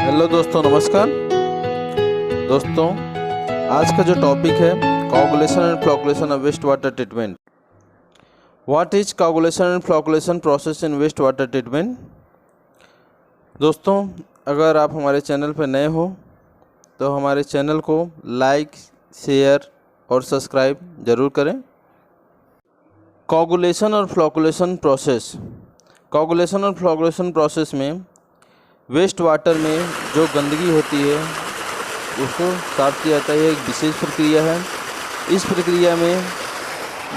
Hello दोस्तों, नमस्कार दोस्तों। आज का जो टॉपिक है coagulation and flocculation of waste water treatment. What is coagulation and flocculation process in waste water treatment. दोस्तों, अगर आप हमारे चैनल पर नए हो तो हमारे चैनल को लाइक, शेयर और सब्सक्राइब ज़रूर करें। कोगुलेशन और फ्लोकुलेशन प्रोसेस। कोगुलेशन और फ्लोकुलेशन प्रोसेस में वेस्ट वाटर में जो गंदगी होती है उसको साफ किया जाता है। एक विशेष प्रक्रिया है। इस प्रक्रिया में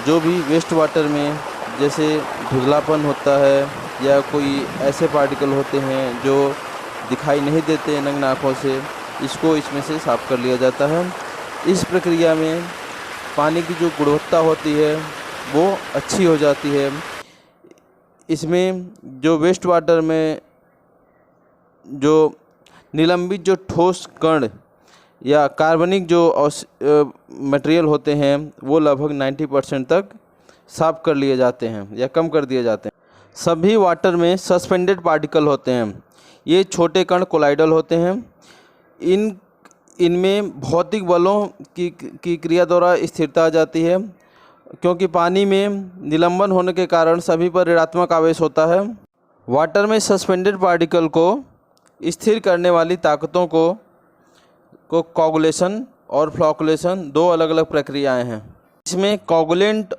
जो भी वेस्ट वाटर में जैसे धुंधलापन होता है या कोई ऐसे पार्टिकल होते हैं जो दिखाई नहीं देते नग्न आँखों से, इसको इसमें से साफ़ कर लिया जाता है। इस प्रक्रिया में पानी की जो गुणवत्ता होती है वो अच्छी हो जाती है। इसमें जो वेस्ट वाटर में जो निलंबित जो ठोस कण या कार्बनिक जो मटेरियल होते हैं वो लगभग 90% तक साफ कर लिए जाते हैं या कम कर दिए जाते हैं। सभी वाटर में सस्पेंडेड पार्टिकल होते हैं। ये छोटे कण कोलाइडल होते हैं। इनमें भौतिक बलों की क्रिया द्वारा स्थिरता आ जाती है, क्योंकि पानी में निलंबन होने के कारण सभी पर ऋणात्मक आवेश होता है। वाटर में सस्पेंडेड पार्टिकल को स्थिर करने वाली ताकतों को कोगुलेशन और फ्लोकुलेशन दो अलग अलग प्रक्रियाएं हैं। इसमें कोगुलेंट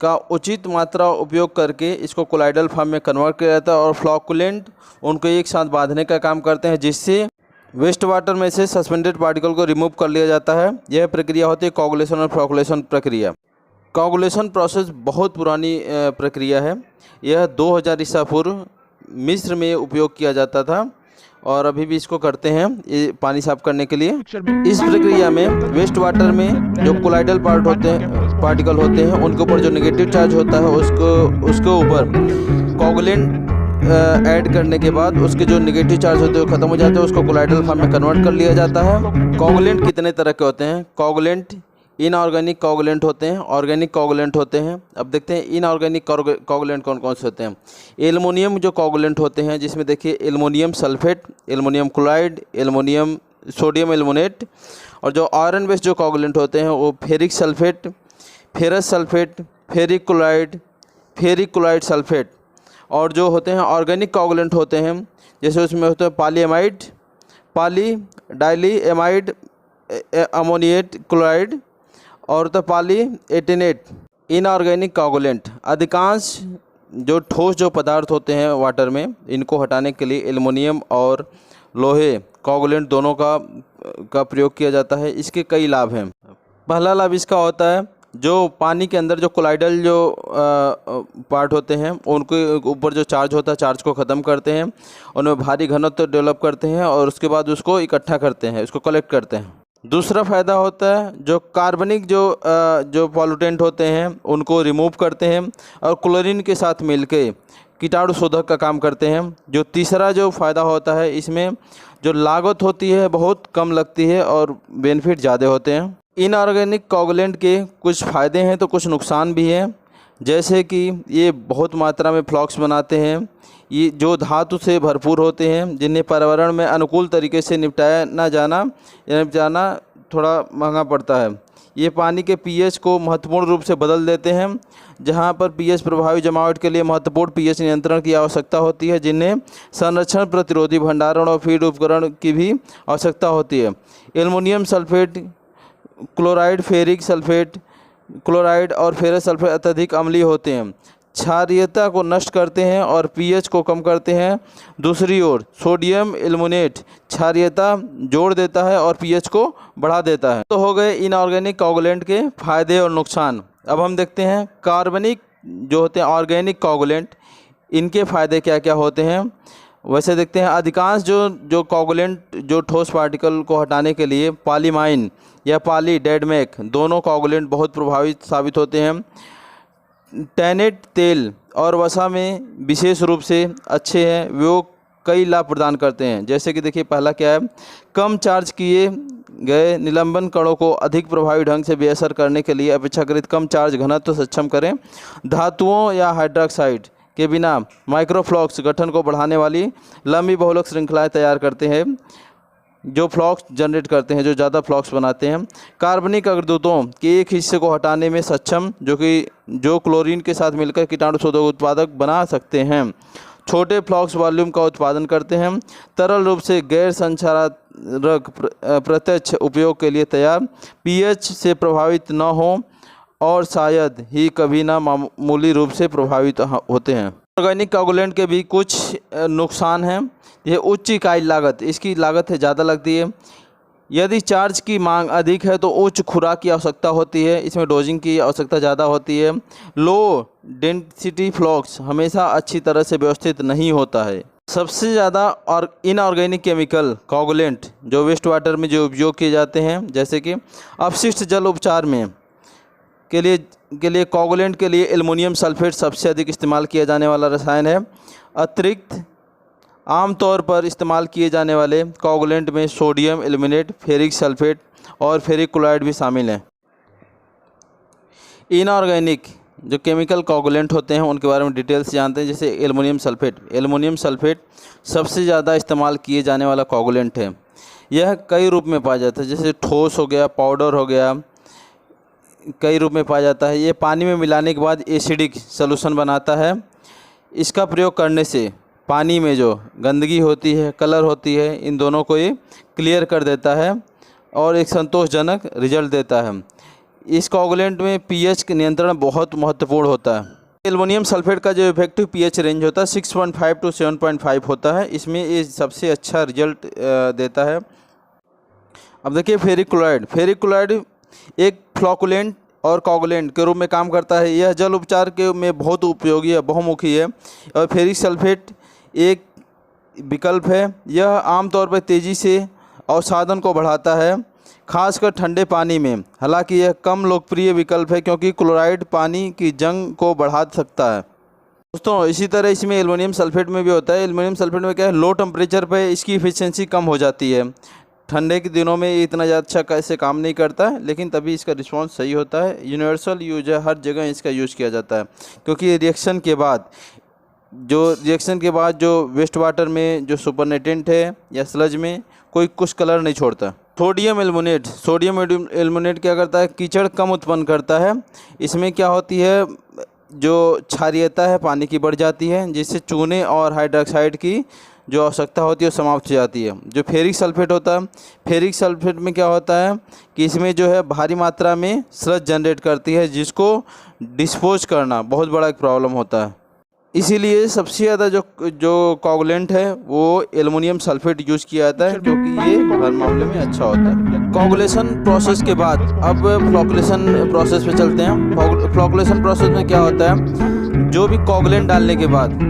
का उचित मात्रा उपयोग करके इसको कोलाइडल फॉर्म में कन्वर्ट किया जाता है और फ्लोकुलेंट उनको एक साथ बांधने का काम करते हैं, जिससे वेस्ट वाटर में से सस्पेंडेड पार्टिकल को रिमूव कर लिया जाता है। यह प्रक्रिया होती है कोगुलेशन और फ्लोकुलेशन प्रक्रिया। कोगुलेशन प्रोसेस बहुत पुरानी प्रक्रिया है। यह 2000 ईसा पूर्व मिस्र में उपयोग किया जाता था और अभी भी इसको करते हैं ये पानी साफ करने के लिए। इस प्रक्रिया में वेस्ट वाटर में जो कोलाइडल पार्टिकल होते हैं उनके ऊपर जो नेगेटिव चार्ज होता है उसके ऊपर कोगुलेंट ऐड करने के बाद उसके जो नेगेटिव चार्ज होते हैं वो ख़त्म हो जाते हैं। उसको कोलाइडल फॉर्म में कन्वर्ट कर लिया जाता है। कोगुलेंट कितने तरह के होते हैं? कोगुलेंट इनऑर्गेनिक कोगुलेंट होते हैं, ऑर्गेनिक कोगुलेंट होते हैं। अब देखते हैं इनऑर्गेनिक कोगुलेंट कौन कौन से होते हैं। एल्युमिनियम जो कोगुलेंट होते हैं, जिसमें देखिए aluminium sulphate, aluminium chloride, aluminium sodium aluminate. और जो आयरन बेस्ड जो कोगुलेंट होते हैं वो ferric sulphate, ferrous sulphate, ferric chloride sulphate. और जो होते हैं ऑर्गेनिक कोगुलेंट होते हैं, जैसे उसमें होते हैं पॉलीएमाइड, पॉली डाइली एमाइड अमोनिएट क्लोराइड और तो पॉली एटेनेट। इनऑर्गेनिक कोगुलेंट अधिकांश जो ठोस जो पदार्थ होते हैं वाटर में, इनको हटाने के लिए एल्युमिनियम और लोहे कोगुलेंट दोनों का प्रयोग किया जाता है। इसके कई लाभ हैं। पहला लाभ इसका होता है, जो पानी के अंदर जो कोलाइडल जो पार्ट होते हैं उनके ऊपर जो चार्ज होता है, चार्ज को ख़त्म करते हैं, उनमें भारी घनत्व डेवलप करते हैं और उसके बाद उसको इकट्ठा करते हैं, उसको कलेक्ट करते हैं। दूसरा फ़ायदा होता है, जो कार्बनिक जो पॉल्यूटेंट होते हैं उनको रिमूव करते हैं और क्लोरीन के साथ मिलके कीटाणु शोधक का काम करते हैं। जो तीसरा जो फ़ायदा होता है, इसमें जो लागत होती है बहुत कम लगती है और बेनिफिट ज़्यादा होते हैं। इनऑर्गेनिक कोगुलेंट के कुछ फ़ायदे हैं तो कुछ नुकसान भी हैं, जैसे कि ये बहुत मात्रा में फ्लॉक्स बनाते हैं। ये जो धातु से भरपूर होते हैं, जिन्हें पर्यावरण में अनुकूल तरीके से निपटाना थोड़ा महंगा पड़ता है। ये पानी के पीएच को महत्वपूर्ण रूप से बदल देते हैं। जहां पर पीएच प्रभावी जमावट के लिए महत्वपूर्ण पीएच नियंत्रण की आवश्यकता होती है, जिन्हें संरक्षण, प्रतिरोधी भंडारण और फीड उपकरण की भी आवश्यकता होती है। Aluminium sulphate, chloride, ferric sulphate, chloride और फेरस सल्फेट अत्यधिक अम्लीय होते हैं, क्षारीयता को नष्ट करते हैं और पीएच को कम करते हैं। दूसरी ओर सोडियम एल्युमिनेट क्षारीयता जोड़ देता है और पीएच को बढ़ा देता है। तो हो गए इनऑर्गेनिक कोगुलेंट के फायदे और नुकसान। अब हम देखते हैं कार्बनिक जो होते हैं ऑर्गेनिक कोगुलेंट, इनके फ़ायदे क्या क्या होते हैं। वैसे देखते हैं, अधिकांश जो कोगुलेंट जो ठोस पार्टिकल को हटाने के लिए पॉलीमाइन या पॉली डेडमेक दोनों कोगुलेंट बहुत प्रभावी साबित होते हैं। टैनेट तेल और वसा में विशेष रूप से अच्छे हैं, वो कई लाभ प्रदान करते हैं। जैसे कि देखिए, पहला क्या है, कम चार्ज किए गए निलंबन कणों को अधिक प्रभावी ढंग से बेअसर करने के लिए अपेक्षाकृत कम चार्ज घनत्व सक्षम करें। धातुओं या हाइड्रोक्साइड के बिना माइक्रोफ्लॉक्स गठन को बढ़ाने वाली लंबी बहुलक श्रृंखलाएं तैयार करते हैं, जो फ्लॉक्स जनरेट करते हैं, जो ज़्यादा फ्लॉक्स बनाते हैं। कार्बनिक अग्रदूतों के एक हिस्से को हटाने में सक्षम, जो क्लोरीन के साथ मिलकर कीटाणुशोधक उत्पादक बना सकते हैं। छोटे फ्लॉक्स वॉल्यूम का उत्पादन करते हैं। तरल रूप से गैर संचारक प्रत्यक्ष उपयोग के लिए तैयार, पीएच से प्रभावित न हो और शायद ही कभी ना मामूली रूप से प्रभावित होते हैं। ऑर्गेनिक कोगुलेंट के भी कुछ नुकसान हैं। यह उच्च इकाई लागत, इसकी लागत है ज़्यादा लगती है। यदि चार्ज की मांग अधिक है तो उच्च खुराक की आवश्यकता होती है, इसमें डोजिंग की आवश्यकता ज़्यादा होती है। लो डेंसिटी फ्लॉक्स हमेशा अच्छी तरह से व्यवस्थित नहीं होता है। सबसे ज़्यादा और इनऑर्गेनिक केमिकल कोगुलेंट जो वेस्ट वाटर में जो उपयोग किए जाते हैं, जैसे कि अपशिष्ट जल उपचार में के लिए कोगुलेंट के लिए एल्युमिनियम सल्फेट सबसे अधिक इस्तेमाल किया जाने वाला रसायन है। अतिरिक्त आमतौर पर इस्तेमाल किए जाने वाले कोगुलेंट में सोडियम एल्यूमिनेट, फेरिक सल्फेट और फेरिक क्लोराइड भी शामिल हैं। इनऑर्गेनिक जो केमिकल कोगुलेंट होते हैं उनके बारे में डिटेल से जानते हैं। जैसे एल्युमिनियम सल्फेट सबसे ज़्यादा इस्तेमाल किए जाने वाला कोगुलेंट है। यह कई रूप में पाया जाता है, जैसे ठोस हो गया, पाउडर हो गया, कई रूप में पाया जाता है। ये पानी में मिलाने के बाद एसिडिक सॉल्यूशन बनाता है। इसका प्रयोग करने से पानी में जो गंदगी होती है, कलर होती है, इन दोनों को ये क्लियर कर देता है और एक संतोषजनक रिजल्ट देता है। इस कोगुलेंट में पीएच के नियंत्रण बहुत महत्वपूर्ण होता है। एल्युमिनियम सल्फेट का जो इफेक्टिव पीएच रेंज होता है 6.5 to 7.5 होता है। इसमें ये सबसे अच्छा रिजल्ट देता है। अब देखिए फेरिक क्लोराइड एक फ्लॉकुलेंट और कोगुलेंट के रूप में काम करता है। यह जल उपचार के में बहुत उपयोगी है, बहुमुखी है। और फेरिक सल्फेट एक विकल्प है। यह आमतौर पर तेज़ी से अवसादन को बढ़ाता है, खासकर ठंडे पानी में। हालांकि यह कम लोकप्रिय विकल्प है क्योंकि क्लोराइड पानी की जंग को बढ़ा सकता है। दोस्तों इसी तरह इसमें एल्युमिनियम सल्फेट में भी होता है। एल्युमिनियम सल्फेट में क्या है, लो टेम्परेचर पे इसकी इफिशिएंसी कम हो जाती है। ठंडे के दिनों में इतना ज़्यादा अच्छा कैसे काम नहीं करता है, लेकिन तभी इसका रिस्पॉन्स सही होता है। यूनिवर्सल यूज है, हर जगह इसका यूज़ किया जाता है क्योंकि रिएक्शन के बाद जो वेस्ट वाटर में जो सुपरनेटेंट है या स्लज में कोई कुछ कलर नहीं छोड़ता। सोडियम एल्युमिनेट क्या करता है, कीचड़ कम उत्पन्न करता है। इसमें क्या होती है, जो क्षारीयता है पानी की बढ़ जाती है, जिससे चूने और हाइड्रोक्साइड की जो आवश्यकता होती है वो समाप्त हो जाती है। जो फेरिक सल्फेट होता है, फेरिक सल्फेट में क्या होता है कि इसमें जो है भारी मात्रा में स्लज जनरेट करती है, जिसको डिस्पोज करना बहुत बड़ा एक प्रॉब्लम होता है। इसीलिए सबसे ज़्यादा जो कोगुलेंट है वो एल्युमिनियम सल्फेट यूज़ किया जाता है, क्योंकि ये हर मामले में अच्छा होता है। कोगुलेशन प्रोसेस के बाद अब फ्लॉकुलेशन प्रोसेस पे चलते हैं। फ्लॉकुलेशन प्रोसेस में क्या होता है, जो भी कोगुलेंट डालने के बाद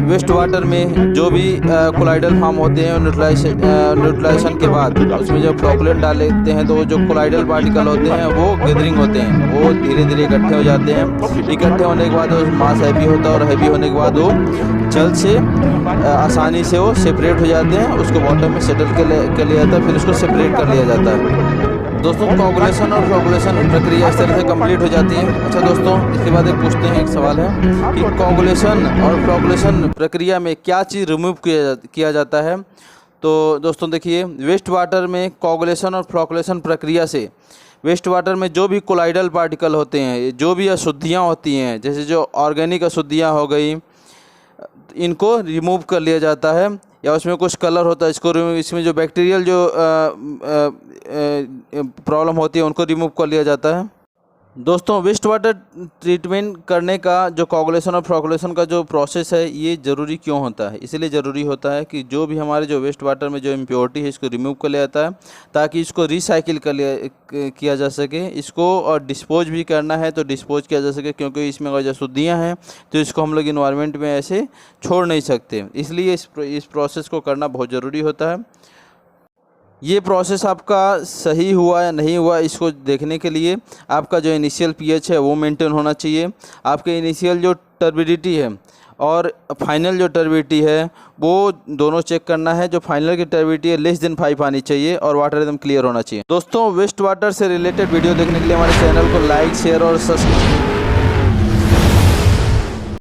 वेस्ट वाटर में जो भी कोलाइडल फॉर्म होते हैं, न्यूट्रलाइजेशन के बाद उसमें जब फ्लॉकुलेंट डाल लेते हैं तो जो कोलाइडल पार्टिकल होते हैं वो गैदरिंग होते हैं, वो धीरे धीरे इकट्ठे हो जाते हैं। इकट्ठे होने के बाद वो मास हैवी होता है और हैवी होने के बाद वो जल से आसानी से वो सेपरेट हो जाते हैं। उसको बॉटम में सेटल कर लिया जाता है, फिर उसको सेपरेट कर लिया जाता है। दोस्तों कोगुलेशन और फ्लॉकुलेशन प्रक्रिया इस तरह से कंप्लीट हो जाती है। अच्छा दोस्तों, इसके बाद एक पूछते हैं, एक सवाल है कि कोगुलेशन और फ्लॉकुलेशन प्रक्रिया में क्या चीज़ रिमूव किया जाता है। तो दोस्तों देखिए, वेस्ट वाटर में कोगुलेशन और फ्लॉकुलेशन प्रक्रिया से वेस्ट वाटर में जो भी कोलाइडल पार्टिकल होते हैं, जो भी अशुद्धियाँ होती हैं, जैसे जो ऑर्गेनिक अशुद्धियाँ हो गई, इनको रिमूव कर लिया जाता है। या उसमें कुछ कलर होता है, इसमें जो बैक्टीरियल जो प्रॉब्लम होती है उनको रिमूव कर लिया जाता है। दोस्तों वेस्ट वाटर ट्रीटमेंट करने का जो कोगुलेशन और फ्लॉकुलेशन का जो प्रोसेस है ये ज़रूरी क्यों होता है, इसलिए ज़रूरी होता है कि जो भी हमारे जो वेस्ट वाटर में जो इम्प्योरिटी है इसको रिमूव कर लिया जाता है, ताकि इसको रिसाइकिल किया जा सके। इसको और डिस्पोज भी करना है तो डिस्पोज किया जा सके, क्योंकि इसमें अगर अशुद्धियाँ हैं तो इसको हम लोग इन्वायरमेंट में ऐसे छोड़ नहीं सकते। इसलिए इस प्रोसेस को करना बहुत ज़रूरी होता है। ये प्रोसेस आपका सही हुआ या नहीं हुआ, इसको देखने के लिए आपका जो इनिशियल पीएच है वो मेंटेन होना चाहिए। आपके इनिशियल जो टर्बिडिटी है और फाइनल जो टर्बिडिटी है वो दोनों चेक करना है। जो फाइनल की टर्बिडिटी है <5 आनी चाहिए और वाटर एकदम क्लियर होना चाहिए। दोस्तों वेस्ट वाटर से रिलेटेड वीडियो देखने के लिए हमारे चैनल को लाइक, शेयर और सब्सक्राइब